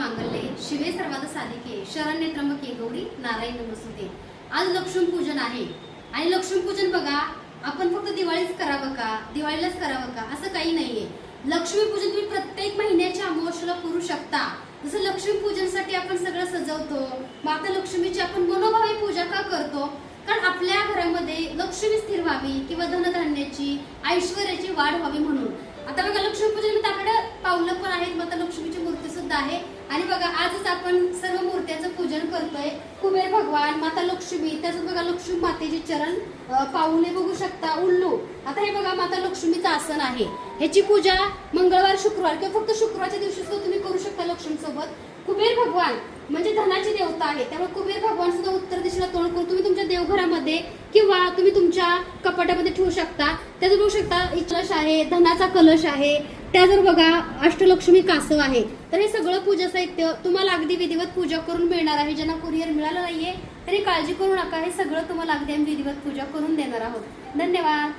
मांगल्ये शिवे सर्वाद साधिके शरण्ये त्र्यंबके गौरी नारायण नमस्तुते। आज लक्ष्मीपूजन आहे आणि लक्ष्मीपूजन बघा आपण फक्त दिवाळीच करावं का, दिवाळीलाच करावं का असं काही नाहीये। लक्ष्मीपूजन तुम्ही प्रत्येक महिन्याच्या अमावस्येला करू शकता। जसं लक्ष्मीपूजनसाठी आपण सगळं सजवतो, माता लक्ष्मीची आपण मनोभावे पूजा का करतो, कारण आपल्या घरामध्ये लक्ष्मी स्थिर व्हावी किंवा धनधान्याची ऐश्वर्याची वाढ व्हावी म्हणून। आता बघा लक्ष्मीपूजन आपल्याकडे पावलं पण आहेत, माता लक्ष्मीची मूर्ती सुद्धा आहे आणि बघा आजच आपण सर्व मूर्त्यांचं पूजन करतोय। कुबेर भगवान, माता लक्ष्मी, त्याचं बघा लक्ष्मी मातेचे चरण पाऊले बघू शकता, उल्लू। आता हे बघा माता लक्ष्मीचं आसन आहे, ह्याची पूजा मंगळवार शुक्रवार किंवा फक्त शुक्रवारच्या दिवशी सुद्धा तुम्ही करू शकता लक्ष्मी सोबत। कुबेर भगवान म्हणजे धनाची देवता आहे, त्यामुळे कुबेर भगवान सुद्धा उत्तर दिशेला तोंड करून तुम्ही तुमच्या देवघरामध्ये किंवा तुम्ही तुमच्या कपाटामध्ये ठेवू शकता। त्याचं बघू शकता कलश आहे, धनाचा कलश आहे, त्यावर बघा अष्टलक्ष्मी कासव आहे। तर हे सगळं पूजा साहित्य तुम्हाला अगदी विधिवत पूजा करून मिळणार आहे। ज्यांना कुरिअर मिळालं नाहीये तरी काळजी करू नका, हे सगळं तुम्हाला अगदी विधिवत पूजा करून देणार आहोत। धन्यवाद।